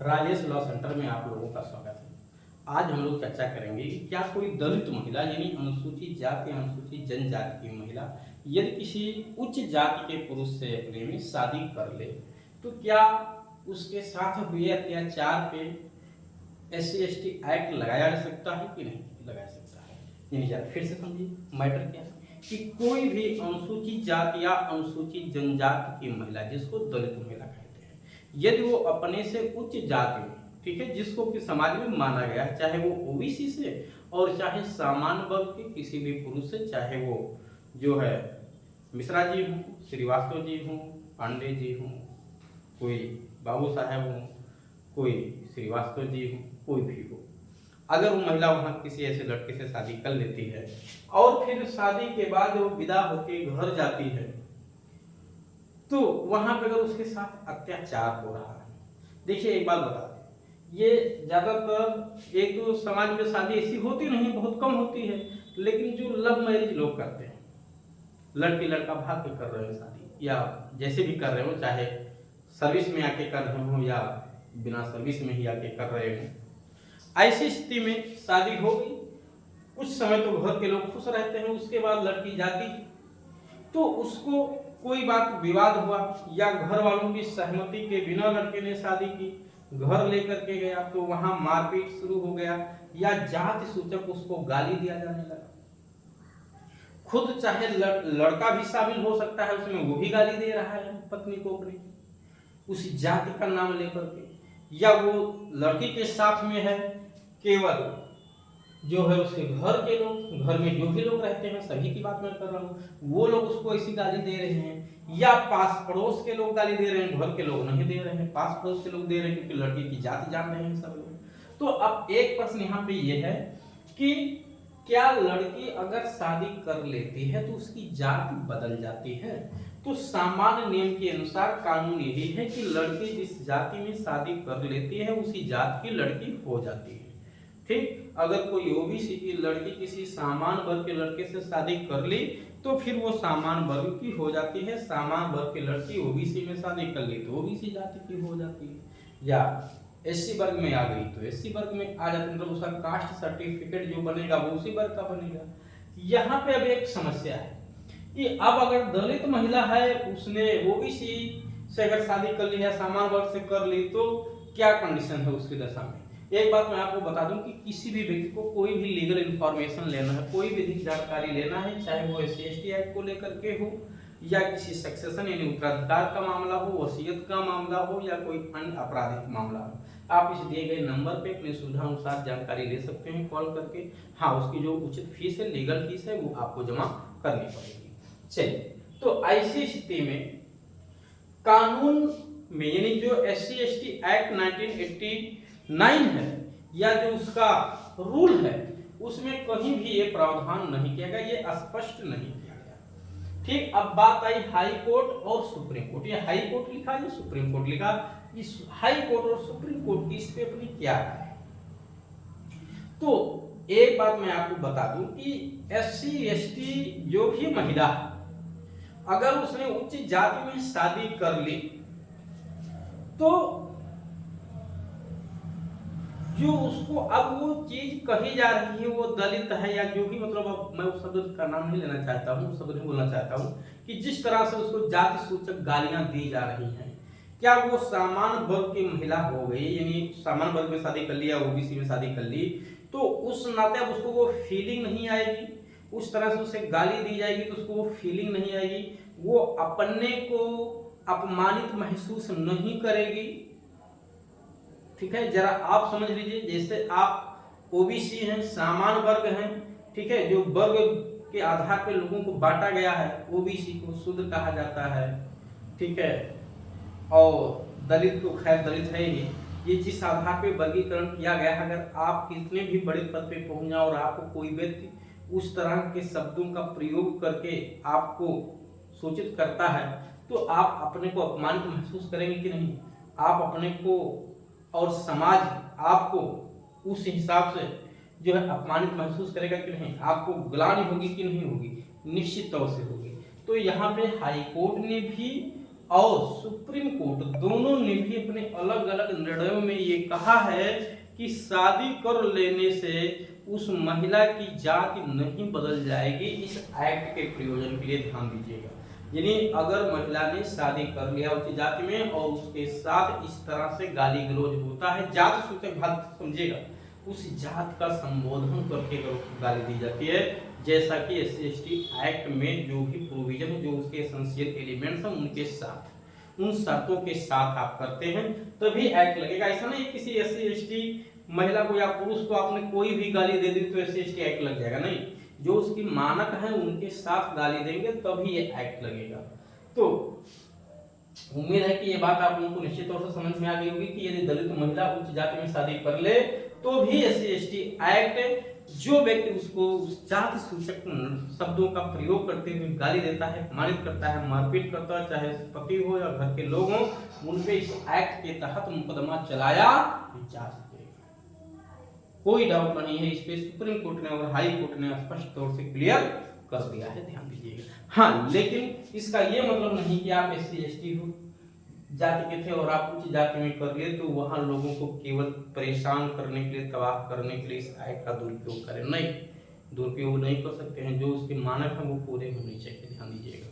Rajesh law centre में आप लोगों का स्वागत है। आज हम लोग चर्चा करेंगे कि क्या कोई दलित महिला यानी अनुसूचित जाति अनुसूचित जनजाति की महिला यदि किसी उच्च जाति के पुरुष से अपने में शादी कर ले तो क्या उसके साथ हुए अत्याचार पे SC/ST एक्ट लगाया जा सकता है कि नहीं लगाया सकता है। यानी फिर से समझिए मैटर क्या है कि कोई भी अनुसूचित जाति या अनुसूचित जनजाति की महिला जिसको दलित महिला कहते हैं, यदि वो अपने से उच्च जाति में, ठीक है, जिसको कि समाज में माना गया है, चाहे वो OBC से और चाहे सामान्य वर्ग के किसी भी पुरुष से, चाहे वो जो है मिश्रा जी हूँ, श्रीवास्तव जी हूँ, पांडे जी हूँ, कोई बाबू साहब हूँ, कोई श्रीवास्तव जी हूँ, कोई भी हो, अगर वो महिला वहाँ किसी ऐसे लड़के से शादी कर लेती है और फिर शादी के बाद वो विदा होके घर जाती है तो वहां पे अगर उसके साथ अत्याचार हो रहा है, देखिए एक बात बता दें, ये ज्यादातर एक तो समाज में शादी ऐसी होती नहीं, बहुत कम होती है, लेकिन जो लव मैरिज लोग करते हैं, लड़की लड़का भाग के कर रहे हो शादी या जैसे भी कर रहे हो, चाहे सर्विस में आके कर रहे हो या बिना सर्विस में ही आके कर रहे हो, ऐसी स्थिति में शादी हो गई, कुछ समय तो घर के लोग खुश रहते हैं, उसके बाद लड़की जाती तो उसको कोई बात विवाद हुआ या घर वालों की सहमति के बिना लड़के ने शादी की, घर लेकर के गया तो वहां मारपीट शुरू हो गया या जाति सूचक उसको गाली दिया जाने लगा। खुद चाहे लड़का भी शामिल हो सकता है उसमें, वो भी गाली दे रहा है पत्नी को अपनी उसी जाति का नाम लेकर के, या वो लड़की के साथ में है केवल जो है उसके घर के लोग, घर में जो भी लोग रहते हैं सभी की बात मैं कर रहा हूँ, वो लोग उसको ऐसी गाली दे रहे हैं, या पास पड़ोस के लोग गाली दे रहे हैं, घर के लोग नहीं दे रहे हैं, पास पड़ोस के लोग दे रहे हैं क्योंकि लड़की की जाति जान रहे हैं सब लोग। तो अब एक प्रश्न यहाँ पे ये है कि क्या लड़की अगर शादी कर लेती है तो उसकी जाति बदल जाती है? तो सामान्य नियम के अनुसार कानून यही है कि लड़की जिस जाति में शादी कर लेती है उसी जाति की लड़की हो जाती है। ठीक, अगर कोई OBC की लड़की किसी सामान्य वर्ग के लड़के से शादी कर ली तो फिर वो सामान्य वर्ग की हो जाती है, सामान्य वर्ग की लड़की OBC में शादी कर ली तो OBC जाति की हो जाती है, या SC वर्ग में आ गई तो SC वर्ग में आ जाती है, मतलब उसका कास्ट सर्टिफिकेट जो बनेगा वो उसी वर्ग का बनेगा। यहाँ पे अब एक समस्या है कि अब अगर दलित महिला है, उसने OBC से अगर शादी कर ली है, सामान्य वर्ग से कर ली, तो क्या कंडीशन है उसकी दशा में। एक बात मैं आपको बता दूं कि किसी भी व्यक्ति को कोई भी लीगल इंफॉर्मेशन लेना है, कोई भी जानकारी लेना है, चाहे वो SC/ST एक्ट को लेकर के हो या किसी सक्सेशन यानी उत्तराधिकार का मामला हो, वसीयत का मामला हो या कोई अन्य आपराधिक मामला हो, आप इस दिए गए नंबर पे अपनी सुविधा अनुसार जानकारी ले सकते हैं कॉल करके। हाँ, उसकी जो उचित फीस है, लीगल फीस है, वो आपको जमा करनी पड़ेगी। चलिए, तो ऐसी स्थिति में कानून में यानी जो SC/ST एक्ट 1989 है या जो उसका रूल है उसमें कहीं भी ये प्रावधान नहीं किया गया, ये स्पष्ट नहीं किया गया। ठीक, अब बात आई हाई कोर्ट और सुप्रीम कोर्ट। ये हाई कोर्ट लिखा है, सुप्रीम कोर्ट लिखा, इस हाई कोर्ट और सुप्रीम कोर्ट की इस पे अपनी क्या राय है। तो एक बात मैं आपको बता दूं कि SC/ST जो भी महिला अगर उसने उच्च जाति में शादी कर ली तो जो उसको अब वो चीज कही जा रही है वो दलित है या जो भी, मतलब अब मैं उस शब्द का नाम नहीं लेना चाहता हूँ, शब्द नहीं बोलना चाहता हूँ, कि जिस तरह से उसको जाति सूचक गालियां दी जा रही हैं, क्या वो सामान्य वर्ग की महिला हो गई, यानी सामान्य वर्ग में शादी कर ली या OBC में शादी कर ली, तो उस नाते अब उसको वो फीलिंग नहीं आएगी, उस तरह से उसे गाली दी जाएगी तो उसको वो फीलिंग नहीं आएगी, वो अपने को अपमानित महसूस नहीं करेगी। ठीक है, जरा आप समझ लीजिए, जैसे आप OBC हैं, सामान्य वर्ग हैं, ठीक है, जो वर्ग के आधार पर लोगों को बांटा गया है, OBC को शूद्र कहा जाता है, ठीक है, और दलित को खैर दलित है ही, ये जिस आधार पे वर्गीकरण किया गया है, अगर आप कितने भी बड़े पद पे पहुंच जाओ और आपको कोई व्यक्ति उस तरह के शब्दों का प्रयोग करके आपको सूचित करता है तो आप अपने को अपमानित महसूस करेंगे कि नहीं, आप अपने को और समाज आपको उस हिसाब से जो है अपमानित महसूस करेगा कि नहीं, आपको ग्लानि होगी कि नहीं होगी, निश्चित तौर से होगी। तो यहाँ पे हाई कोर्ट ने भी और सुप्रीम कोर्ट दोनों ने भी अपने अलग अलग निर्णयों में ये कहा है कि शादी कर लेने से उस महिला की जाति नहीं बदल जाएगी। इस एक्ट के प्रयोजन के लिए ध्यान दीजिएगा। यानी अगर महिला ने शादी कर लिया उस जाति में और उसके साथ इस तरह से गाली गलौज होता है, जात सूचक बात समझिएगा, उस जात का संबोधन करके अगर उसको गाली दी जाती है, जैसा कि SC/ST एक्ट में जो भी प्रोविजन है, जो उसके एसेंशियल एलिमेंट्स हैं उनके साथ, उन शर्तों के साथ आप करते हैं तभी एक्ट लगेगा। ऐसा नहीं किसी SC/ST महिला को या पुरुष को आपने कोई भी गाली दे दी तो SC/ST एक्ट लग जाएगा, नहीं। जो उसकी मानक है उनके साथ गाली देंगे तभी ये एक्ट लगेगा। तो उम्मीद है कि ये बात आप लोगों को निश्चित तौर से समझ में आ गई होगी कि यदि दलित महिला उच्च जाति में शादी कर ले तो भी SC/ST एक्ट जो व्यक्ति उसको उस जाति सूचक शब्दों का प्रयोग करते हुए गाली देता है, अपमानित करता है, मारपीट करता है, चाहे पति हो या घर के लोग हों, उन पे इस एक्ट के तहत मुकदमा चलाया जा सकेगा। कोई डाउट नहीं है इस पे। सुप्रीम कोर्ट ने और हाई कोर्ट ने स्पष्ट तौर से क्लियर कर दिया है, ध्यान दीजिएगा। हाँ, लेकिन इसका ये मतलब नहीं कि आप SC/ST हो जाति के थे और आप उच्च जाति में कर लिए तो वहां लोगों को केवल परेशान करने के लिए, तबाह करने के लिए इस एक्ट का दुरुपयोग करें। नहीं, दुरुपयोग नहीं कर सकते हैं। जो उसके मानक हैं वो पूरे होने चाहिए, ध्यान दीजिएगा।